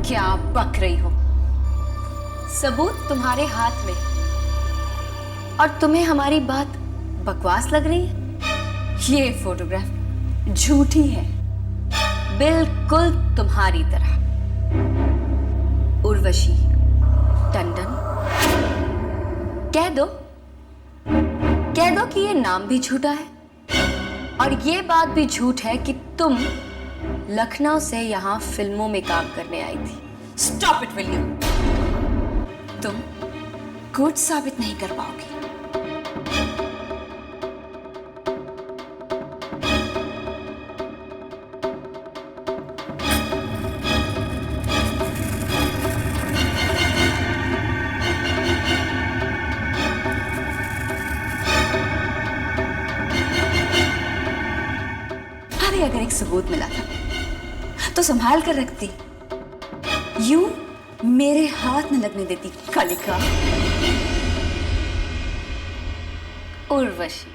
क्या बक रही हो? सबूत तुम्हारे हाथ में और तुम्हें हमारी बात बकवास लग रही है? ये फोटोग्राफ झूठी है, बिल्कुल तुम्हारी तरह। उर्वशी टंडन। कह दो कि ये नाम भी झूठा है और ये बात भी झूठ है कि तुम लखनऊ से यहां फिल्मों में काम करने आई थी। स्टॉप इट विलियम, तुम कुछ साबित नहीं कर पाओगी। अरे अगर एक सबूत मिला था तो संभाल कर रखती, यूं मेरे हाथ न लगने देती। कलिका। उर्वशी,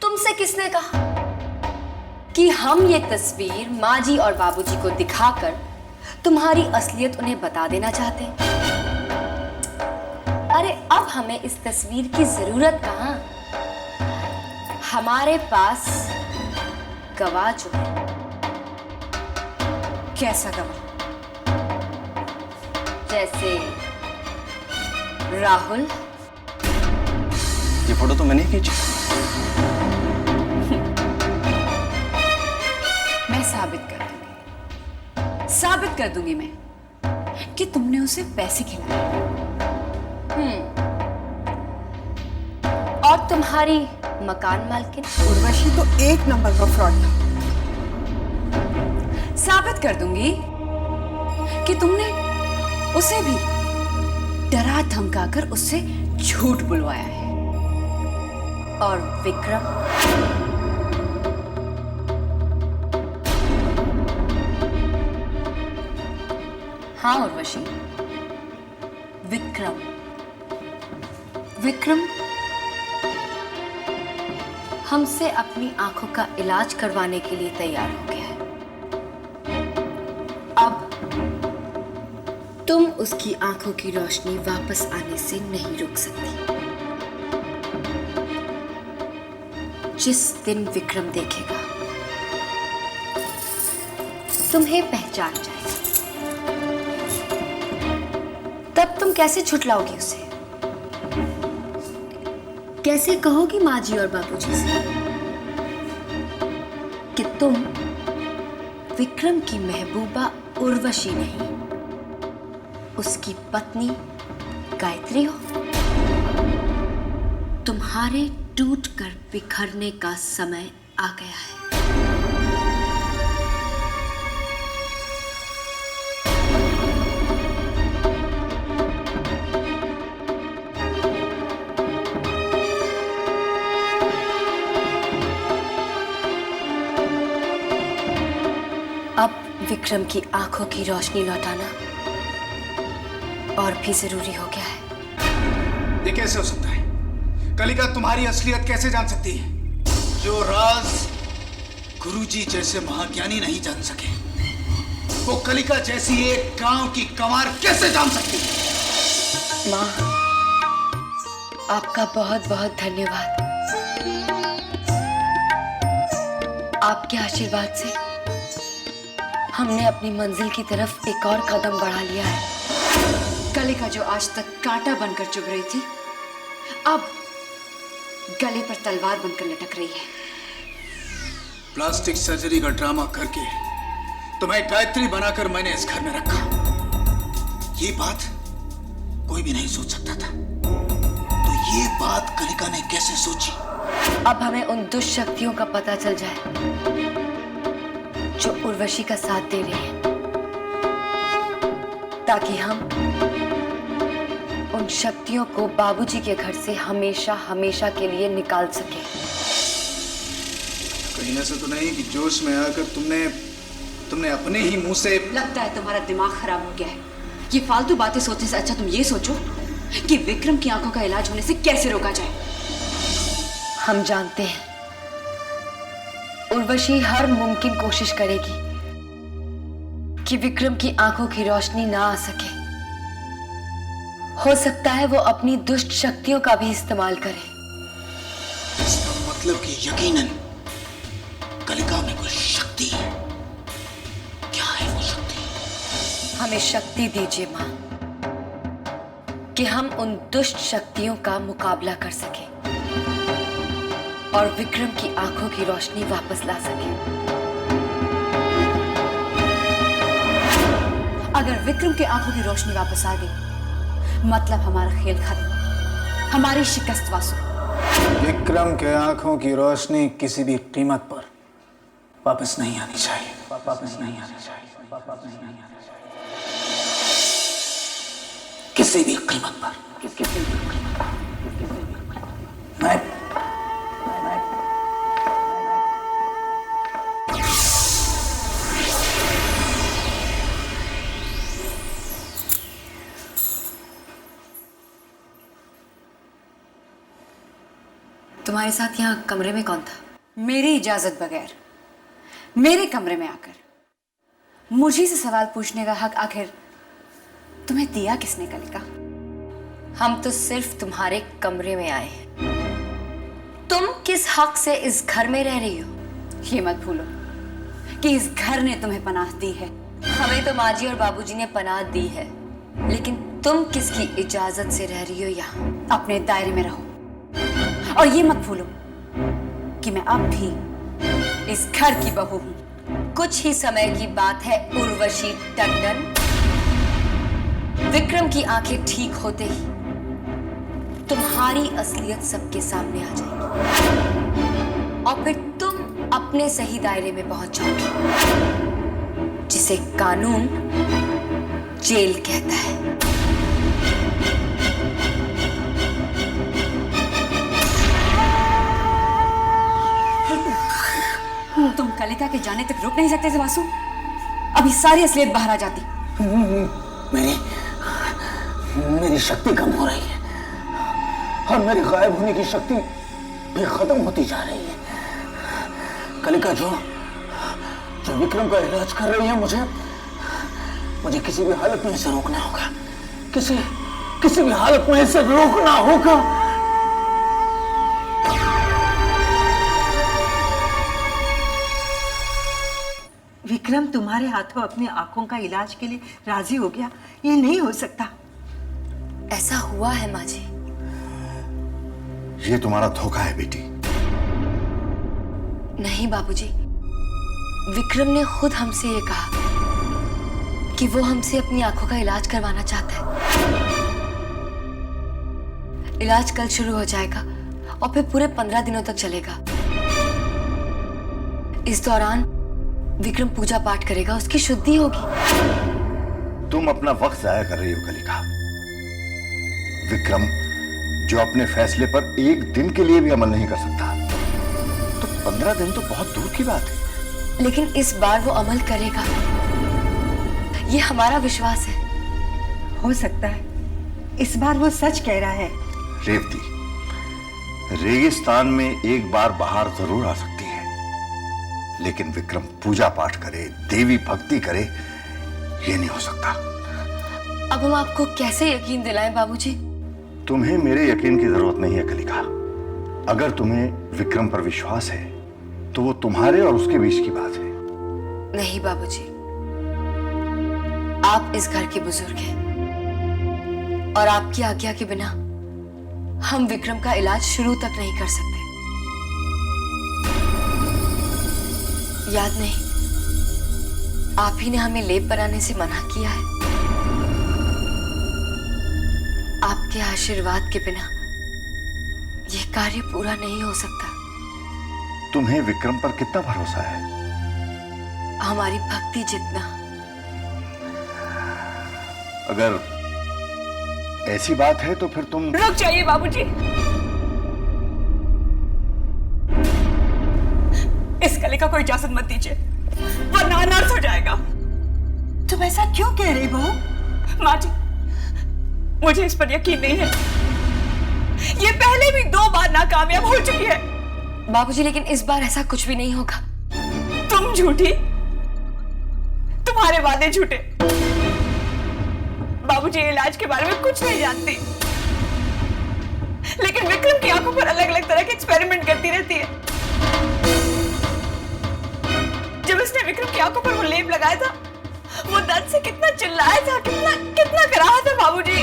तुमसे किसने कहा कि हम ये तस्वीर माँ जी और बाबूजी को दिखाकर तुम्हारी असलियत उन्हें बता देना चाहते हैं? अरे अब हमें इस तस्वीर की जरूरत कहां? हमारे पास गवाह जो है। कैसा गवाह? जैसे राहुल। ये फोटो तो मैंने ही खींची। मैं साबित कर दूंगी मैं कि तुमने उसे पैसे खिलाए। और तुम्हारी मकान मालकिन उर्वशी तो एक नंबर का फ्रॉड था। साबित कर दूंगी कि तुमने उसे भी डरा धमकाकर उससे झूठ बुलवाया है। और विक्रम, हाँ उर्वशी, विक्रम हमसे अपनी आंखों का इलाज करवाने के लिए तैयार हो गया है। अब तुम उसकी आंखों की रोशनी वापस आने से नहीं रोक सकती। जिस दिन विक्रम देखेगा, तुम्हें पहचान जाएगा। तब तुम कैसे छुटलाओगी उसे? कैसे कहोगी माँ जी और बाबूजी से कि तुम विक्रम की महबूबा उर्वशी नहीं, उसकी पत्नी गायत्री हो? तुम्हारे टूटकर बिखरने का समय आ गया है। अब विक्रम की आंखों की रोशनी लौटाना और भी जरूरी हो गया है। ये कैसे हो सकता है? कलिका तुम्हारी असलियत कैसे जान सकती है? जो राज गुरुजी जैसे महाज्ञानी नहीं जान सके, वो कलिका जैसी एक गांव की कंवार कैसे जान सकती है? माँ, आपका बहुत बहुत धन्यवाद। आपके आशीर्वाद से हमने अपनी मंजिल की तरफ एक और कदम बढ़ा लिया है। कलिका जो आज तक कांटा बनकर चुभ रही थी, अब गले पर तलवार बनकर लटक रही है। प्लास्टिक सर्जरी का ड्रामा करके तुम्हें गायत्री बनाकर मैंने इस घर में रखा। ये बात कोई भी नहीं सोच सकता था, तो ये बात कलिका ने कैसे सोची? अब हमें उन दुष्शक्तियों का पता चल जाए जो उर्वशी का साथ दे रही है, ताकि हम उन शक्तियों को बाबूजी के घर से हमेशा हमेशा के लिए निकाल सके। कहीं ऐसा तो नहीं कि जोश में आकर तुमने अपने ही मुंह से... लगता है तुम्हारा दिमाग खराब हो गया है। ये फालतू बातें सोचने से अच्छा तुम ये सोचो कि विक्रम की आंखों का इलाज होने से कैसे रोका जाए। हम जानते हैं उर्वशी हर मुमकिन कोशिश करेगी कि विक्रम की आंखों की रोशनी ना आ सके। हो सकता है वो अपनी दुष्ट शक्तियों का भी इस्तेमाल करे। इसका मतलब कि यकीनन कलिका में कुछ शक्ति है। क्या है वो शक्ति? हमें शक्ति दीजिए मां, कि हम उन दुष्ट शक्तियों का मुकाबला कर सके और विक्रम की आंखों की रोशनी वापस ला सके। अगर विक्रम की आंखों की रोशनी वापस आ गई, मतलब हमारा खेल खत्म, हमारी शिकस्त वासु। विक्रम के आंखों की रोशनी किसी भी कीमत पर वापस नहीं आनी चाहिए। वापस नहीं आनी चाहिए। वापस नहीं आनी चाहिए। किसी भी कीमत पर। किसी भी कीमत पर। मैं तुम्हारे साथ यहाँ कमरे में कौन था? मेरी इजाजत बगैर मेरे कमरे में आकर मुझे से सवाल पूछने का हक आखिर तुम्हें दिया किसने कलिका? हम तो सिर्फ तुम्हारे कमरे में आए हैं। तुम किस हक से इस घर में रह रही हो? ये मत भूलो कि इस घर ने तुम्हें पनाह दी है। हमें तो माँ जी और बाबूजी ने पनाह दी है, लेकिन तुम किसकी इजाजत से रह रही हो यहाँ? अपने दायरे में रहो और ये मत भूलो कि मैं अब भी इस घर की बहू हूं। कुछ ही समय की बात है उर्वशी टंडन। विक्रम की आंखें ठीक होते ही तुम्हारी असलियत सबके सामने आ जाएगी और फिर तुम अपने सही दायरे में पहुंच जाओगे, जिसे कानून जेल कहता है। तुम कलिका के जाने तक रुक नहीं सकते थे वासु? अभी सारी असलियत बाहर आ जाती। मेरी शक्ति कम हो रही है और मेरे गायब होने की शक्ति भी खत्म होती जा रही है। कलिका जो विक्रम का इलाज कर रही है, मुझे किसी भी हालत में इसे रोकना होगा। किसी भी हालत में इसे रोकना होगा। विक्रम तुम्हारे हाथों अपनी आंखों का इलाज के लिए राजी हो गया? ये नहीं हो सकता। ऐसा हुआ है माँ जी। ये तुम्हारा धोखा है बेटी। नहीं बाबूजी, विक्रम ने खुद हमसे ये कहा कि वो हमसे अपनी आंखों का इलाज करवाना चाहता है। इलाज कल शुरू हो जाएगा और फिर पूरे 15 दिनों तक चलेगा। इस दौरान विक्रम पूजा पाठ करेगा, उसकी शुद्धि होगी। तुम अपना वक्त जाया कर रही हो कलिका। विक्रम जो अपने फैसले पर एक दिन के लिए भी अमल नहीं कर सकता, तो 15 दिन तो बहुत दूर की बात है। लेकिन इस बार वो अमल करेगा, ये हमारा विश्वास है। हो सकता है इस बार वो सच कह रहा है। रेवती, रेगिस्तान में एक बार बाहर जरूर आ सकती है, लेकिन विक्रम पूजा पाठ करे, देवी भक्ति करे, ये नहीं हो सकता। अब हम आपको कैसे यकीन दिलाएं बाबूजी? तुम्हें मेरे यकीन की जरूरत नहीं है कलिका। अगर तुम्हें विक्रम पर विश्वास है तो वो तुम्हारे और उसके बीच की बात है। नहीं बाबूजी, आप इस घर के बुजुर्ग हैं और आपकी आज्ञा के बिना हम विक्रम का इलाज शुरू तक नहीं कर सकते। याद नहीं, आप ही ने हमें लेप बनाने से मना किया है। आपके आशीर्वाद के बिना यह कार्य पूरा नहीं हो सकता। तुम्हें विक्रम पर कितना भरोसा है? हमारी भक्ति जितना। अगर ऐसी बात है तो फिर तुम रुक जाइए बाबूजी। इस कलिका को इजाजत मत दीजिए, वरना अनर्थ हो जाएगा। तुम ऐसा क्यों कह रही बहू? माँ जी, मुझे इस पर यकीन नहीं है। ये पहले भी 2 बार नाकामयाब हो चुकी है। बाबूजी, लेकिन इस बार ऐसा कुछ भी नहीं होगा। तुम झूठी, तुम तुम्हारे वादे झूठे। बाबूजी इलाज के बारे में कुछ नहीं जानती, लेकिन विक्रम की आंखों पर अलग अलग तरह के एक्सपेरिमेंट करती रहती है। जब उसने विक्रम की आंखों पर वो लेप लगाया था, वो दर्द से कितना चिल्लाया था, कितना कितना कराहा था बाबूजी।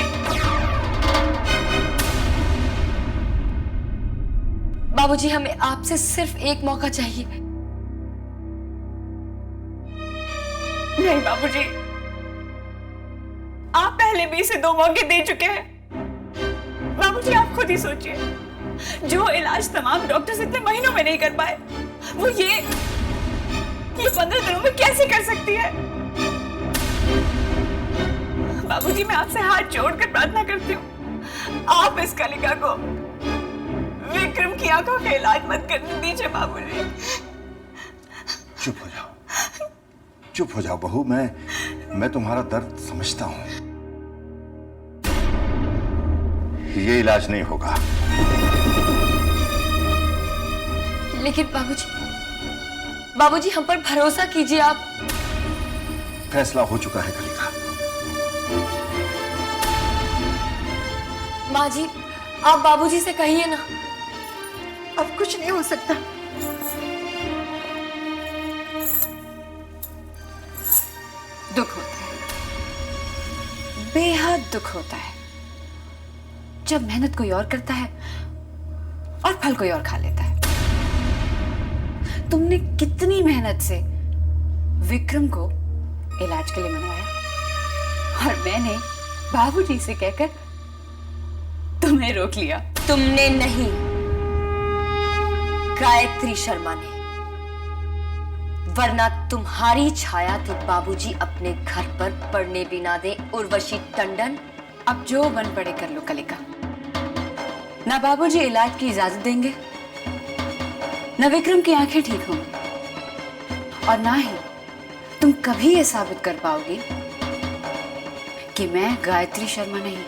बाबूजी, हमें आपसे सिर्फ एक मौका चाहिए। नहीं बाबूजी, आप पहले भी इसे 2 मौके दे चुके हैं। बाबूजी, आप खुद ही सोचिए, जो इलाज तमाम डॉक्टर्स इतने महीनों में नहीं कर पाए, वो ये 15 दिनों में कैसे कर सकती है। बाबूजी, मैं आपसे हाथ जोड़कर प्रार्थना करती हूँ, आप इस कलिका को विक्रम की आंखों का इलाज मत करने दीजिए बाबूजी। चुप हो जाओ, चुप हो जाओ बहू। मैं तुम्हारा दर्द समझता हूं। ये इलाज नहीं होगा। लेकिन बाबूजी हम पर भरोसा कीजिए। आप फैसला हो चुका है कलिका। माँ जी, आप बाबूजी से कहिए ना। अब कुछ नहीं हो सकता। दुख होता है, बेहद दुख होता है, जब मेहनत कोई और करता है और फल कोई और खा लेता है। तुमने कितनी मेहनत से विक्रम को इलाज के लिए मनवाया, और मैंने बाबूजी से कहकर तुम्हें रोक लिया। तुमने नहीं, गायत्री शर्मा ने। वरना तुम्हारी छाया तो बाबूजी अपने घर पर पड़ने भी ना दे। उर्वशी टंडन, अब जो बन पड़े कर लो कलिका। ना बाबूजी इलाज की इजाजत देंगे, ना विक्रम की आंखें ठीक होंगी, और ना ही तुम कभी ये साबित कर पाओगे कि मैं गायत्री शर्मा नहीं,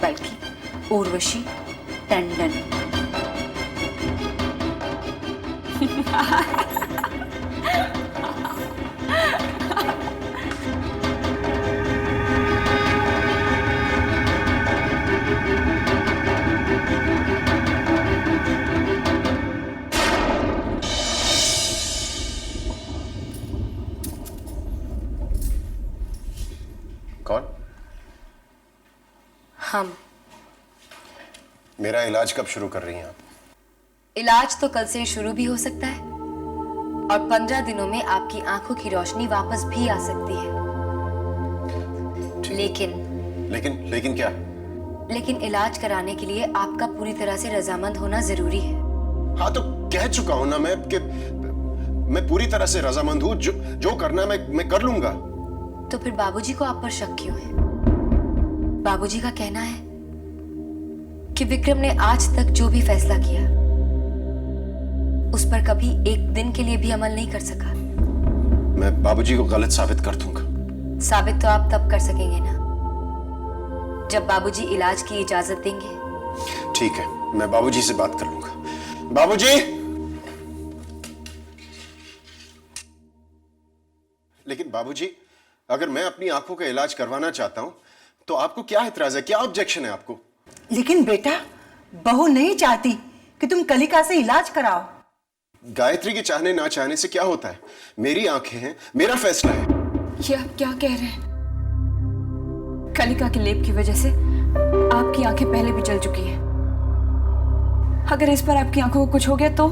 बल्कि उर्वशी टंडन। कौन? हम। मेरा इलाज कब शुरू कर रही हैं आप? इलाज तो कल से शुरू भी हो सकता है, और 15 दिनों में आपकी आंखों की रोशनी वापस भी आ सकती है। लेकिन क्या? लेकिन इलाज कराने के लिए आपका पूरी तरह से रजामंद होना जरूरी है। हाँ, तो कह चुका हूं ना मैं कि मैं पूरी तरह से रजामंद हूं। जो करना मैं कर लूंगा। तो फिर बाबूजी को आप पर शक क्यों है? बाबूजी का कहना है कि विक्रम ने आज तक जो भी फैसला किया, उस पर कभी एक दिन के लिए भी अमल नहीं कर सका। मैं बाबूजी को गलत साबित कर दूंगा। साबित तो आप तब कर सकेंगे ना, जब बाबूजी इलाज की इजाजत देंगे। ठीक है, मैं बाबूजी से बात कर लूंगा। बाबूजी! लेकिन बाबूजी, अगर मैं अपनी आंखों का इलाज करवाना चाहता हूं, तो आपको क्या एतराज है? क्या ऑब्जेक्शन है आपको? लेकिन बेटा, बहू नहीं चाहती कि तुम कलिका से इलाज कराओ। गायत्री के चाहने ना चाहने से क्या होता है? मेरी आंखें हैं, मेरा फैसला है। ये आप क्या कह रहे हैं? कलिका के लेप की वजह से आपकी आंखें पहले भी जल चुकी हैं। अगर इस पर आपकी आंखों को कुछ हो गया तो?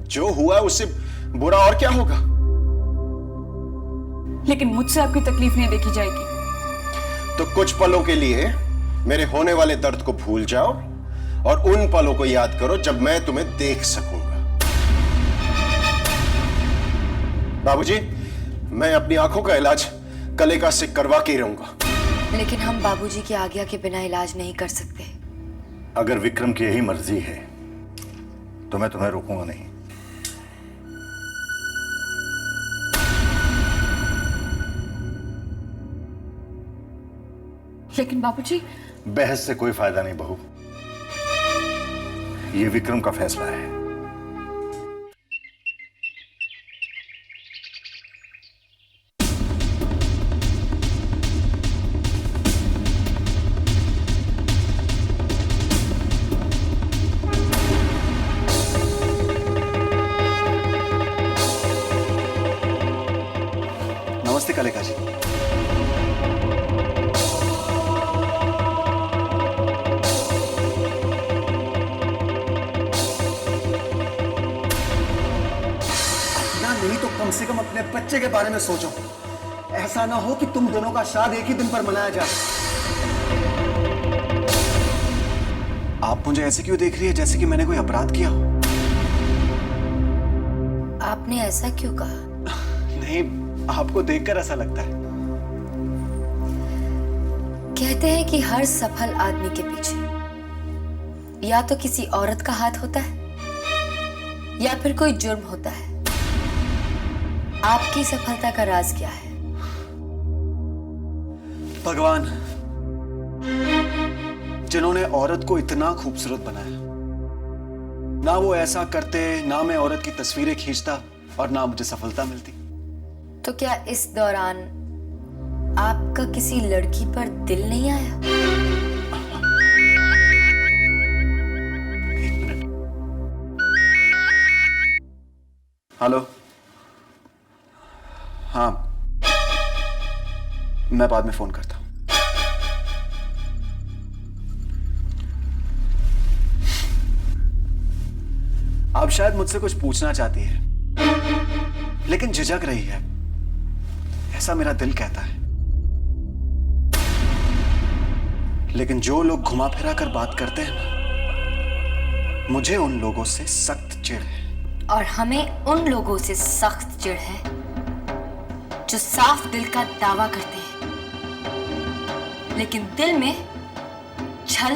जो हुआ उससे बुरा और क्या होगा? लेकिन मुझसे आपकी तकलीफ नहीं देखी जाएगी। तो कुछ पलों के लिए मेरे होने वाले दर्द को भूल जाओ और उन पलों को याद करो जब मैं तुम्हें देख सकूंगा। बाबूजी, मैं अपनी आंखों का इलाज कलिका से करवा के ही रहूंगा। लेकिन हम बाबूजी की आज्ञा के बिना इलाज नहीं कर सकते। अगर विक्रम की यही मर्जी है तो मैं तुम्हें रोकूंगा नहीं। लेकिन बाबूजी, बहस से कोई फायदा नहीं बहू, ये विक्रम का फैसला है। नमस्ते कलिका जी। ना नहीं तो कम से कम अपने बच्चे के बारे में सोचो। ऐसा ना हो कि तुम दोनों का श्राद्ध एक ही दिन पर मनाया जाए। आप मुझे ऐसे क्यों देख रही है जैसे कि मैंने कोई अपराध किया हो? आपने ऐसा क्यों कहा? नहीं, आपको देखकर ऐसा लगता है। कहते हैं कि हर सफल आदमी के पीछे या तो किसी औरत का हाथ होता है या फिर कोई जुर्म होता है। आपकी सफलता का राज क्या है? भगवान, जिन्होंने औरत को इतना खूबसूरत बनाया, ना वो ऐसा करते, ना मैं औरत की तस्वीरें खींचता और ना मुझे सफलता मिलती। तो क्या इस दौरान आपका किसी लड़की पर दिल नहीं आया? एक मिनट। हेलो। हाँ, मैं बाद में फोन करता हूं। आप शायद मुझसे कुछ पूछना चाहती है, लेकिन झिझक रही है, ऐसा मेरा दिल कहता है। लेकिन जो लोग घुमा फिरा कर बात करते हैं ना, मुझे उन लोगों से सख्त चिढ़ है। और हमें उन लोगों से सख्त चिढ़ है जो साफ दिल का दावा करते हैं लेकिन दिल में छल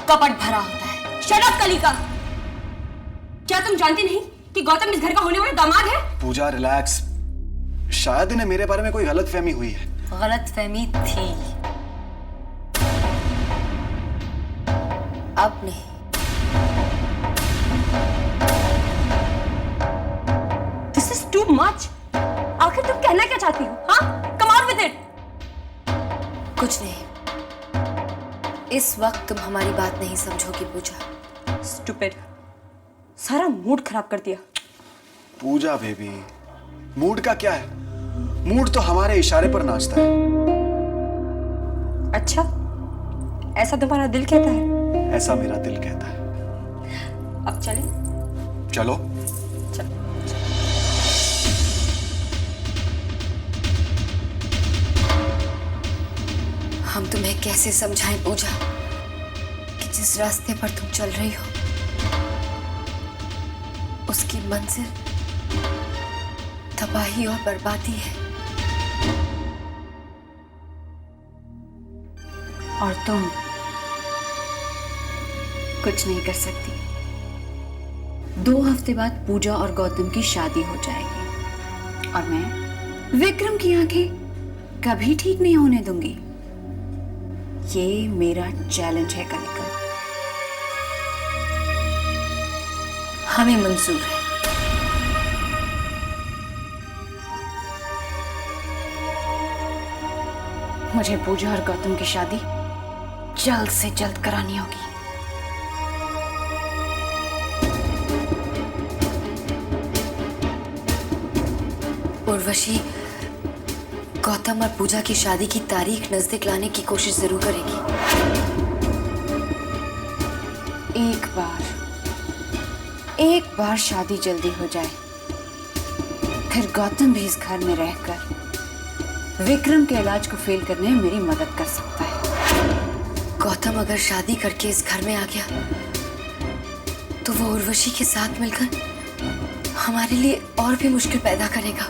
कपट भरा होता है। शट अप कलिका! क्या तुम जानती नहीं कि गौतम इस घर का होने वाला दामाद है? पूजा, रिलैक्स। शायद इन्हें मेरे बारे में कोई गलतफहमी हुई है। गलतफहमी थी, अब नहीं। This is too much. आखिर तुम कहना क्या चाहती हो? हाँ? Come on with it. कुछ नहीं, इस वक्त तुम हमारी बात नहीं समझोगी पूजा। Stupid. सारा मूड खराब कर दिया। पूजा बेबी, मूड का क्या है? मूड तो हमारे इशारे पर नाचता है। अच्छा, ऐसा तुम्हारा दिल कहता है? ऐसा मेरा दिल कहता है। अब चलें? चलो। हम तुम्हें कैसे समझाएं पूजा कि जिस रास्ते पर तुम चल रही हो उसकी मंजिल तबाही और बर्बादी है, और तुम कुछ नहीं कर सकती। 2 हफ्ते बाद पूजा और गौतम की शादी हो जाएगी और मैं विक्रम की आंखें कभी ठीक नहीं होने दूंगी। ये मेरा चैलेंज है कलिका। हमें मंजूर है। मुझे पूजा और गौतम की शादी जल्द से जल्द करानी होगी। उर्वशी गौतम और पूजा की शादी की तारीख नजदीक लाने की कोशिश जरूर करेगी। एक बार शादी जल्दी हो जाए, फिर गौतम भी इस घर में रहकर विक्रम के इलाज को फेल करने में मेरी मदद कर सकता है। गौतम अगर शादी करके इस घर में आ गया तो वो उर्वशी के साथ मिलकर हमारे लिए और भी मुश्किल पैदा करेगा।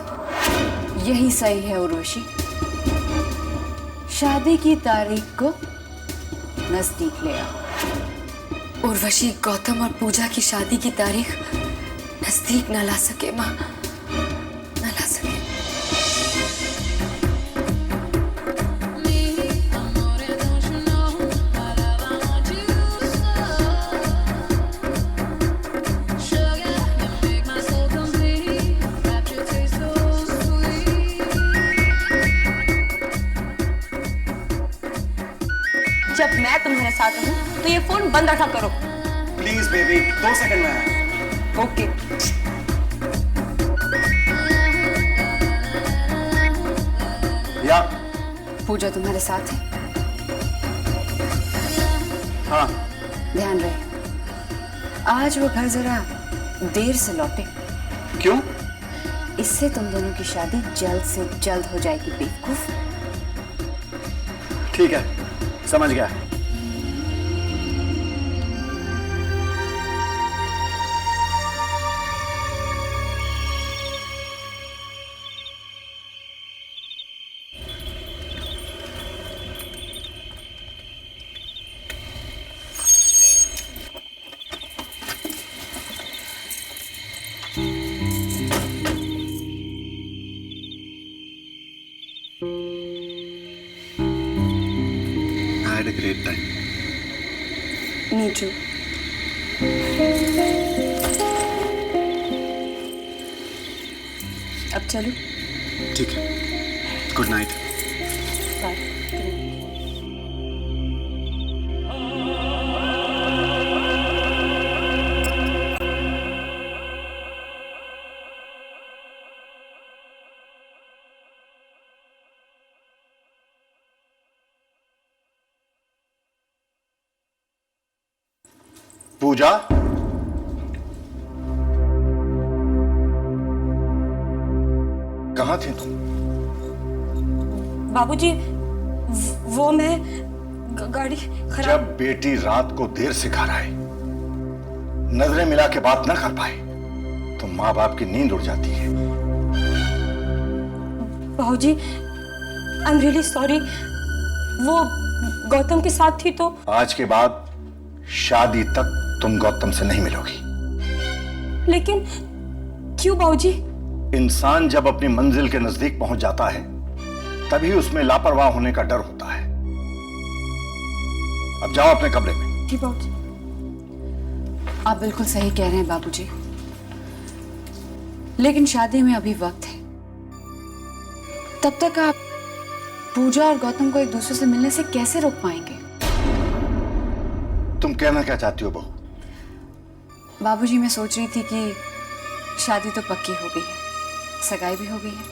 यही सही है उर्वशी। शादी की तारीख को नजदीक ले आओ। उर्वशी गौतम और पूजा की शादी की तारीख नजदीक न ला सके माँ, न ला सके। जब मैं तुम्हारे साथ हूँ तो ये फोन बंद रखा करो। प्लीज बेबी, 2 सेकंड में आया। ओके। पूजा तुम्हारे साथ है? हाँ। ध्यान रहे आज वो घर जरा देर से लौटे। क्यों? इससे तुम दोनों की शादी जल्द से जल्द हो जाएगी बेवकूफ। ठीक है, समझ गया। I had a great time. Me too. अब चलो। ठीक है, गुड नाइट। बाय। पूजा, कहाँ थे तुम? बाबूजी, वो मैं गाड़ी खराब। जब बेटी रात को देर से घर आए, नजरें मिला के बात न कर पाए, तो माँ बाप की नींद उड़ जाती है। बाबूजी, आई एम रियली सॉरी। वो गौतम के साथ थी तो। आज के बाद शादी तक तुम गौतम से नहीं मिलोगी। लेकिन क्यों बाबूजी? इंसान जब अपनी मंजिल के नजदीक पहुंच जाता है, तभी उसमें लापरवाह होने का डर होता है। अब जाओ अपने कमरे में। जी बाबूजी। आप बिल्कुल सही कह रहे हैं बाबूजी, लेकिन शादी में अभी वक्त है। तब तक आप पूजा और गौतम को एक दूसरे से मिलने से कैसे रोक पाएंगे? तुम कहना क्या चाहती हो बहू? बाबूजी, मैं सोच रही थी कि शादी तो पक्की हो गई है, सगाई भी हो गई है,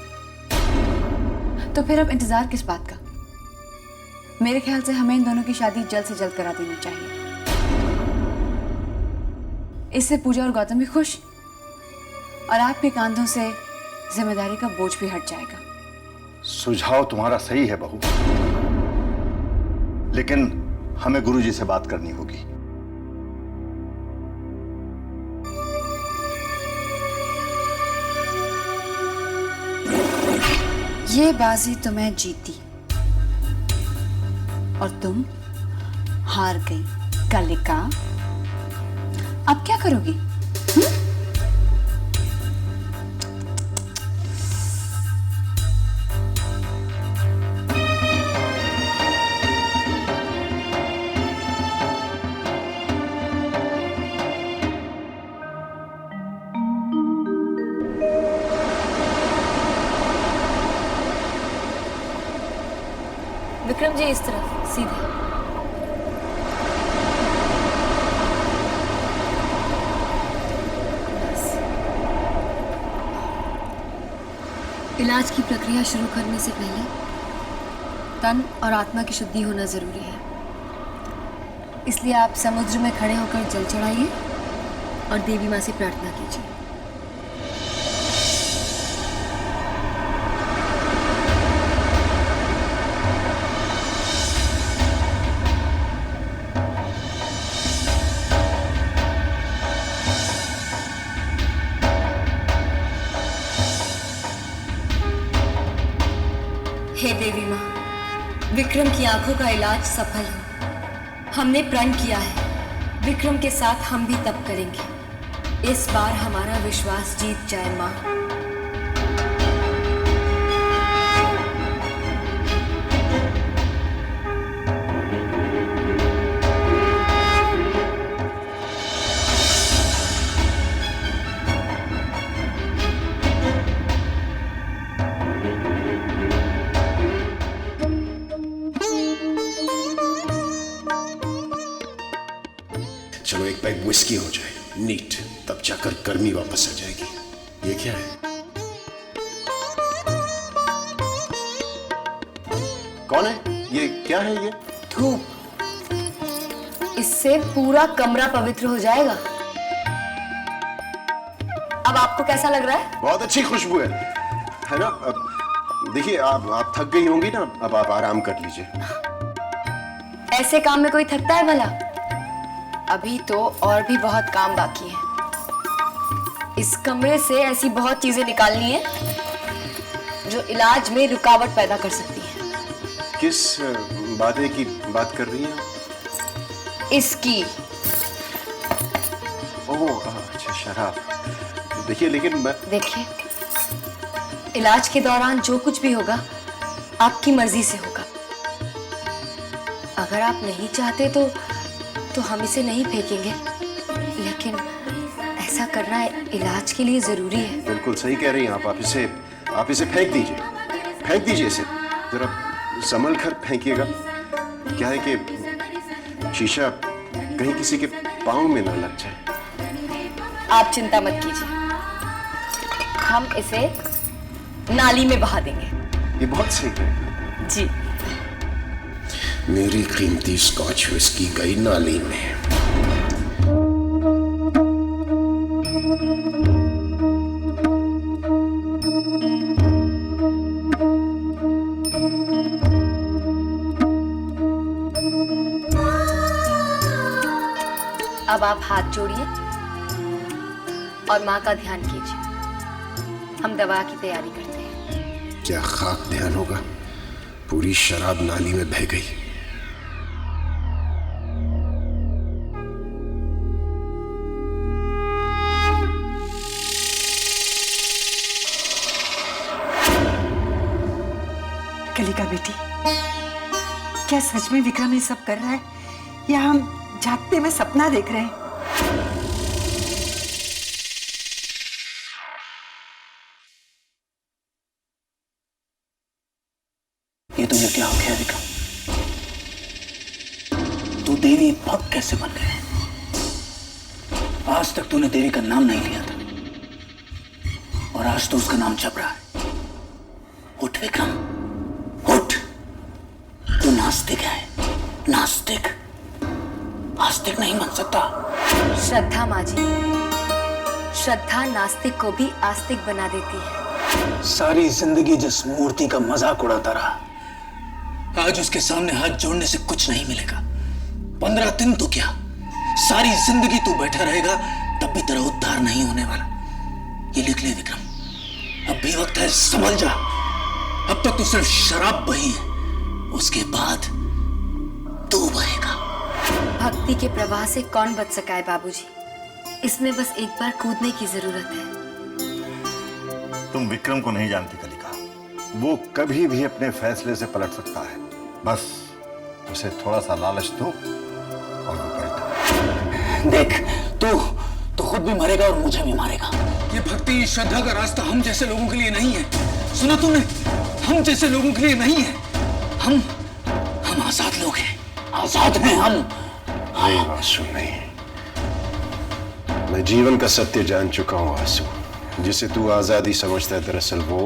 तो फिर अब इंतजार किस बात का? मेरे ख्याल से हमें इन दोनों की शादी जल्द से जल्द करा देनी चाहिए। इससे पूजा और गौतम भी खुश, और आपके कांधों से जिम्मेदारी का बोझ भी हट जाएगा। सुझाव तुम्हारा सही है बहू, लेकिन हमें गुरुजी से बात करनी होगी। ये बाजी तो मैं जीती और तुम हार गई कलिका। अब क्या करोगी? विक्रम जी, इस तरफ सीधे। इलाज की प्रक्रिया शुरू करने से पहले तन और आत्मा की शुद्धि होना जरूरी है, इसलिए आप समुद्र में खड़े होकर जल चढ़ाइए और देवी माँ से प्रार्थना कीजिए। हे देवी माँ, विक्रम की आंखों का इलाज सफल हो। हमने प्रण किया है, विक्रम के साथ हम भी तप करेंगे। इस बार हमारा विश्वास जीत जाए माँ। चलो एक पैक विस्की हो जाए, नीट, तब जाकर गर्मी वापस आ जाएगी। ये क्या है? कौन है ये? क्या है ये? धूप। इससे पूरा कमरा पवित्र हो जाएगा। अब आपको कैसा लग रहा है? बहुत अच्छी खुशबू है ना? अब देखिए, आप थक गई होंगी ना, अब आप आराम कर लीजिए। ऐसे काम में कोई थकता है भला? अभी तो और भी बहुत काम बाकी है। इस कमरे से ऐसी बहुत चीजें निकालनी है जो इलाज में रुकावट पैदा कर सकती है। किस बातें की बात कर रही हैं? इसकी। ओह अच्छा, शराब। देखिए लेकिन देखिए, इलाज के दौरान जो कुछ भी होगा आपकी मर्जी से होगा। अगर आप नहीं चाहते तो हम इसे नहीं फेंकेंगे, लेकिन ऐसा करना इलाज के लिए जरूरी है। बिल्कुल सही कह रही हैं आप इसे फेंक दीजिए इसे। जरा संभल कर फेंकिएगा। क्या है कि शीशा कहीं किसी के पाँव में ना लग जाए। आप चिंता मत कीजिए, हम इसे नाली में बहा देंगे। ये बहुत सही है जी। मेरी कीमती स्कॉच विस्की गई नाली में। अब आप हाथ जोड़िए और माँ का ध्यान कीजिए। हम दवा की तैयारी करते हैं। क्या खाक ध्यान होगा, पूरी शराब नाली में बह गई। कलिका बेटी, क्या सच में विक्रम ये सब कर रहा है या हम जागते में सपना देख रहे हैं? ये तुझे क्या हो गया विक्रम? तू देवी भक्त कैसे बन गया? आज तक तूने देवी का नाम नहीं लिया था और आज तो उसका नाम छप रहा है। उठ विक्रम, उठ। तू नास्तिक है, नास्तिक। आस्तिक नहीं बन सकता। श्रद्धा माँ जी, श्रद्धा नास्तिक को भी आस्तिक बना देती है। सारी जिंदगी जिस मूर्ति का मजाक उड़ाता रहा, आज उसके सामने हाथ जोड़ने से कुछ नहीं मिलेगा। 15 दिन तो क्या, सारी जिंदगी तू बैठा रहेगा तब भी तेरा उद्धार नहीं होने वाला। ये लिख ले विक्रम, अब भी वक्त है, संभल जा। अब तक तो सिर्फ शराब बही है, उसके बाद तू बहेगा। भक्ति के प्रवाह से कौन बच सका है बाबूजी? इसमें बस एक बार कूदने की जरूरत है। तुम विक्रम को नहीं जानती कलिका। वो कभी भी अपने फैसले से पलट सकता है। बस उसे थोड़ा सा लालच दो और वो पलटा। देख, तू खुद भी मरेगा और मुझे भी मारेगा। ये भक्ति श्रद्धा का रास्ता हम जैसे लोगों के लिए नहीं है। सुना तुमने? हम जैसे लोगों के लिए नहीं है। हम आजाद लोग हैं, आजाद हैं हम। नहीं वासु, नहीं। मैं जीवन का सत्य जान चुका हूं वासु। जिसे तू आजादी समझता है, दरअसल वो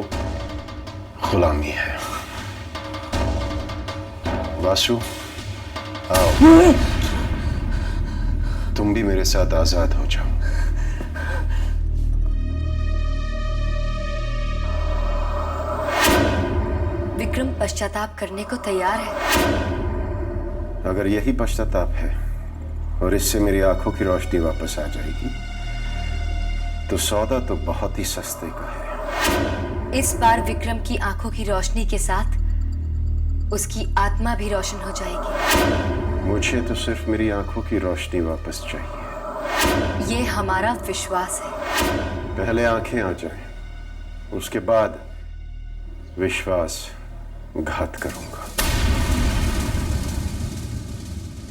गुलामी है। वासु, आओ, तुम भी मेरे साथ आजाद हो जाओ। विक्रम पश्चाताप करने को तैयार है। अगर यही पश्चाताप है और इससे मेरी आंखों की रोशनी वापस आ जाएगी तो सौदा तो बहुत ही सस्ते का है। इस बार विक्रम की आंखों की रोशनी के साथ उसकी आत्मा भी रोशन हो जाएगी। मुझे तो सिर्फ मेरी आंखों की रोशनी वापस चाहिए। ये हमारा विश्वास है। पहले आंखें आ जाएं, उसके बाद विश्वास घात करूंगा।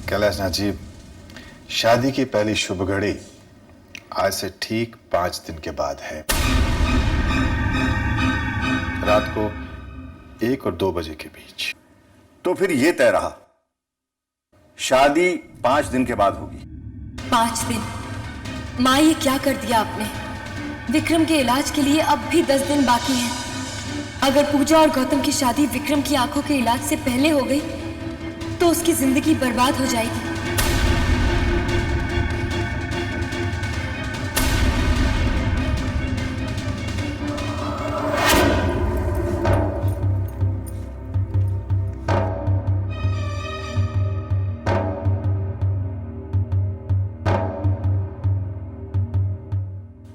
कैलाशनाथ जी, शादी की पहली शुभ घड़ी आज से ठीक 5 दिन के बाद है। रात को 1 और 2 बजे के बीच। तो फिर ये तय रहा, शादी 5 दिन के बाद होगी। 5 दिन? माँ, ये क्या कर दिया आपने? विक्रम के इलाज के लिए अब भी 10 दिन बाकी हैं। अगर पूजा और गौतम की शादी विक्रम की आंखों के इलाज से पहले हो गई तो उसकी जिंदगी बर्बाद हो जाएगी।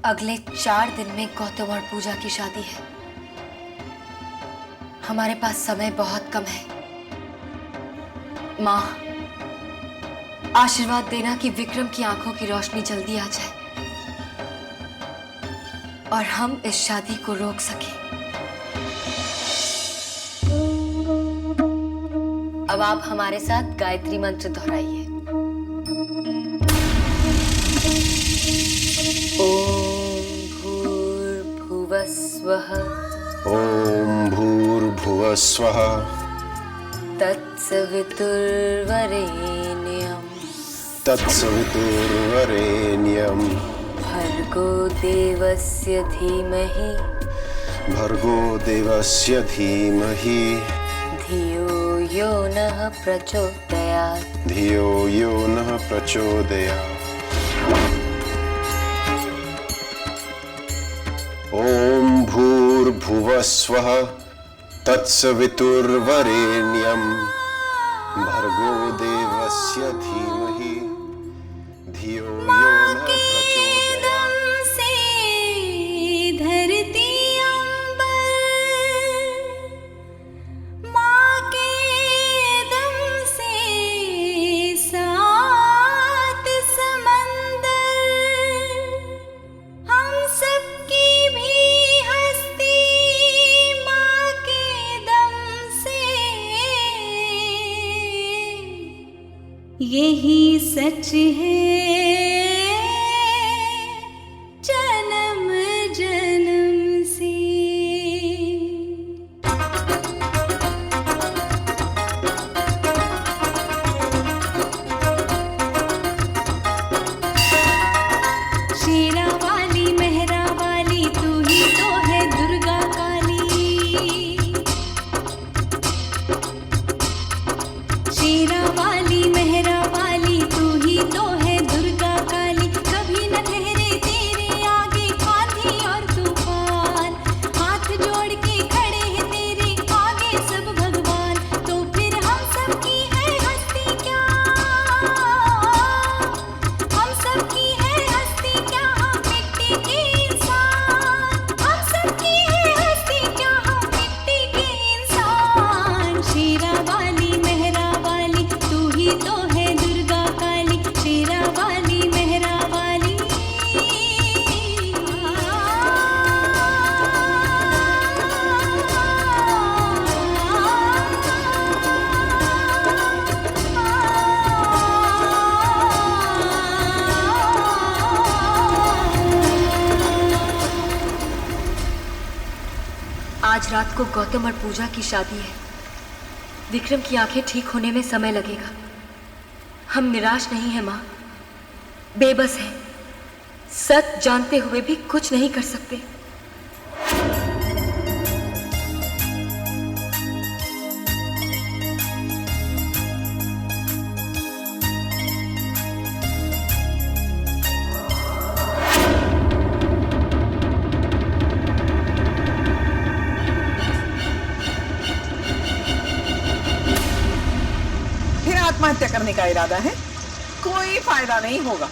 अगले 4 दिन में गौतम और पूजा की शादी है। हमारे पास समय बहुत कम है। माँ, आशीर्वाद देना कि विक्रम की आंखों की रोशनी जल्दी आ जाए और हम इस शादी को रोक सकें। अब आप हमारे साथ गायत्री मंत्र दोहराइए। ओम भूर्भुवस्वः तत्सवितुर्वरेण्यं भर्गो देवस्य धीमहि धियो यो नः प्रचोदयात्। ओम भूर्भुवस्वः तत्सवितुर्वरेण्यं भर्गो देवस्य धीमहि धियो यो नः प्रचोदयात्। धरती अंबर माँ के दम से सात समंदर हम सबकी भी हस्ती माँ के दम से यही सच है जन्म जन्म से। शेरा वाली मेहरा वाली तू ही तो है दुर्गा काली। शेरा वाली मेहरा वाली तू ही तो है दुर्गा काली। कभी न ठहरे तेरे आगे आंधी और तूफान। हाथ जोड़ के खड़े हैं तेरे आगे सब भगवान। तो फिर हम सब की है हस्ती क्या? हम सब की है हस्ती क्या? हम मिट्टी के इंसान। हम सब की है हस्ती क्या? हम मिट्टी के इंसान। शेरा वाली मेहरा वाली तू ही तो है दुर्गा काली। शेरा वाली मेहरा वाली आज रात को गौतम और पूजा की शादी है। विक्रम की आंखें ठीक होने में समय लगेगा। हम निराश नहीं हैं माँ, बेबस हैं। सच जानते हुए भी कुछ नहीं कर सकते। फिर आत्महत्या करने का इरादा है? कोई फायदा नहीं होगा।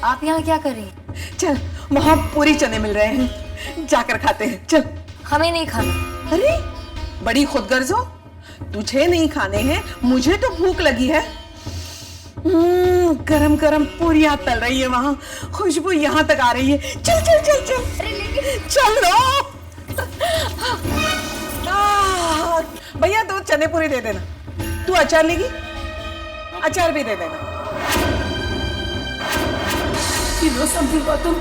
आप यहाँ क्या कर रही हैं? चल, वहां पूरी चने मिल रहे हैं, जाकर खाते हैं। चल। हमें नहीं खाना। अरे बड़ी खुदगर्ज हो। तुझे नहीं खाने हैं, मुझे तो भूख लगी है। गरम गरम पूरियां तल रही है वहां, खुशबू यहाँ तक आ रही है। चल चल चल चल। अरे लेकिन चलो भैया 2 चने पूरी दे देना। तू अचार लेगी? अचार भी दे देना। You know something, Gautam?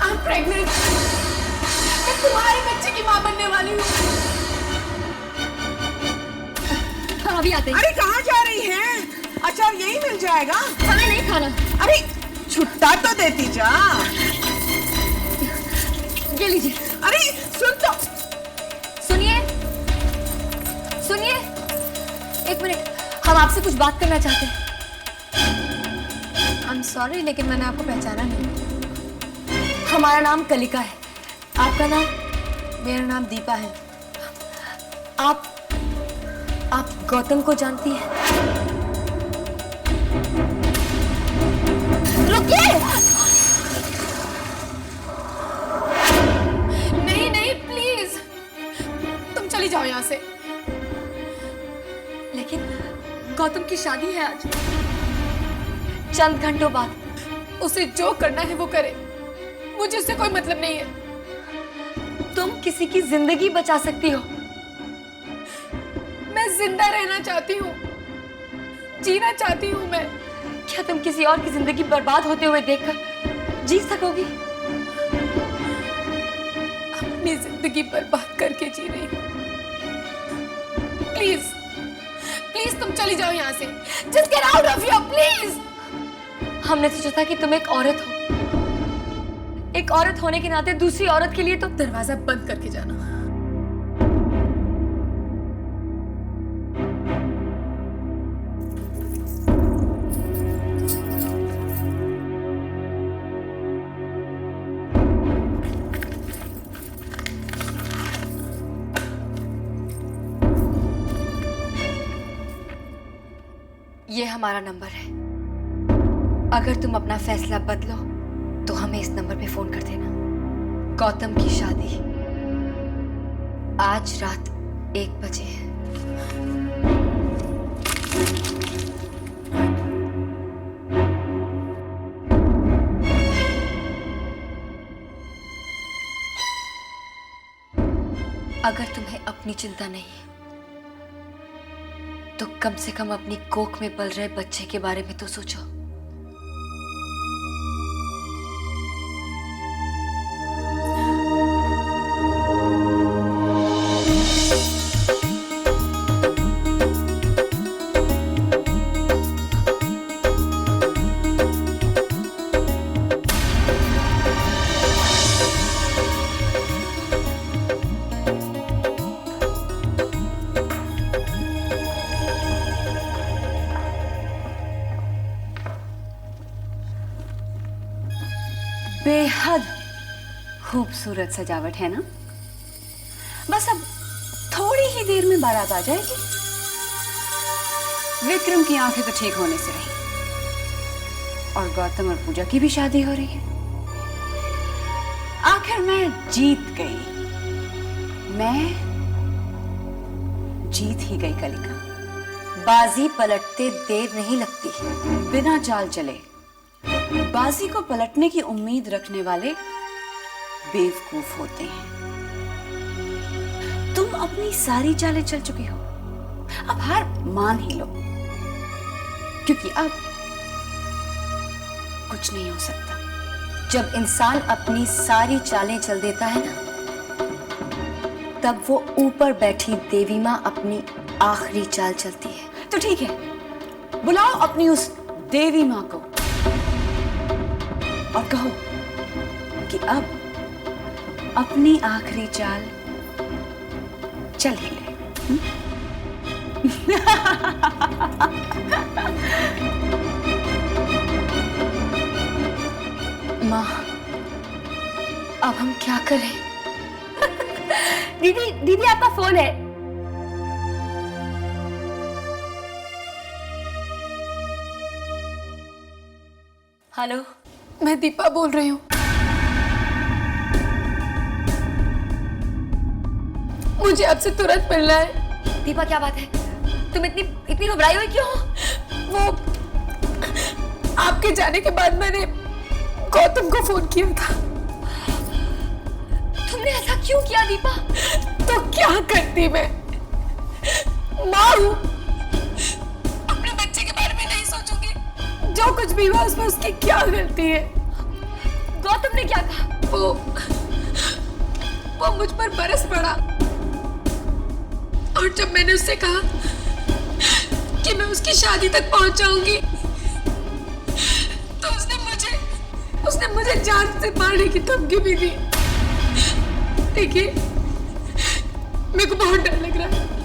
I'm pregnant. मैं तुम्हारे बच्चे की माँ बनने वाली हूँ। हाँ, अभी आते हैं। अरे कहाँ जा रही हैं? अचार यही मिल जाएगा। हमें नहीं खाना। अरे छुट्टा तो देती जा। लीजिए। अरे सुन तो। सुनिए सुनिए, एक मिनट, हम आपसे कुछ बात करना चाहते हैं। आई एम सॉरी, लेकिन मैंने आपको पहचाना नहीं। हमारा नाम कलिका है, आपका नाम? मेरा नाम दीपा है। आप गौतम को जानती हैं? रुकिए! नहीं नहीं प्लीज, तुम चली जाओ यहाँ से। लेकिन गौतम की शादी है आज, चंद घंटों बाद। उसे जो करना है वो करे, मुझे उससे कोई मतलब नहीं है। तुम किसी की जिंदगी बचा सकती हो। मैं जिंदा रहना चाहती हूँ, जीना चाहती हूँ मैं। क्या तुम किसी और की जिंदगी बर्बाद होते हुए देखकर जी सकोगी? अपनी जिंदगी बर्बाद करके जी रही हूँ। प्लीज प्लीज तुम चली जाओ यहाँ से। Just get out of here please. हमने सोचा था कि तुम एक औरत हो, एक औरत होने के नाते दूसरी औरत के लिए तो दरवाजा बंद करके जाना। ये हमारा नंबर है। अगर तुम अपना फैसला बदलो तो हमें इस नंबर पे फोन कर देना। गौतम की शादी आज रात 1 बजे है। अगर तुम्हें अपनी चिंता नहीं है तो कम से कम अपनी कोख में पल रहे बच्चे के बारे में तो सोचो। बेहद खूबसूरत सजावट है ना? बस अब थोड़ी ही देर में बारात आ जाएगी। विक्रम की आंखें तो ठीक होने से रही और गौतम और पूजा की भी शादी हो रही है। आखिर मैं जीत गई, मैं जीत ही गई कलिका। बाजी पलटते देर नहीं लगती। बिना चाल चले बाजी को पलटने की उम्मीद रखने वाले बेवकूफ होते हैं। तुम अपनी सारी चालें चल चुकी हो, अब हार मान ही लो, क्योंकि अब कुछ नहीं हो सकता। जब इंसान अपनी सारी चालें चल देता है ना, तब वो ऊपर बैठी देवी माँ अपनी आखिरी चाल चलती है। तो ठीक है, बुलाओ अपनी उस देवी माँ को और कहो कि अब अपनी आखिरी चाल चल ही ले। माँ, अब हम क्या करें? दीदी आपका फोन है। हेलो, मैं दीपा बोल रही हूँ। मुझे आपसे तुरंत मिलना है। दीपा क्या बात है? तुम इतनी घबराई हुई क्यों हो? वो आपके जाने के बाद मैंने गौतम को फोन किया था। तुमने ऐसा क्यों किया दीपा? तो क्या करती मैं? माँ हूँ, अपने बच्चे के बारे में नहीं सोचूंगी। जो कुछ भी हुआ उसमें उसकी क्या गलती है? गौतम ने क्या कहा? वो मुझ पर बरस पड़ा और जब मैंने उससे कहा कि मैं उसकी शादी तक पहुंच जाऊंगी तो उसने मुझे जान से मारने की धमकी भी दी। देखिए, मेरे को बहुत डर लग रहा है।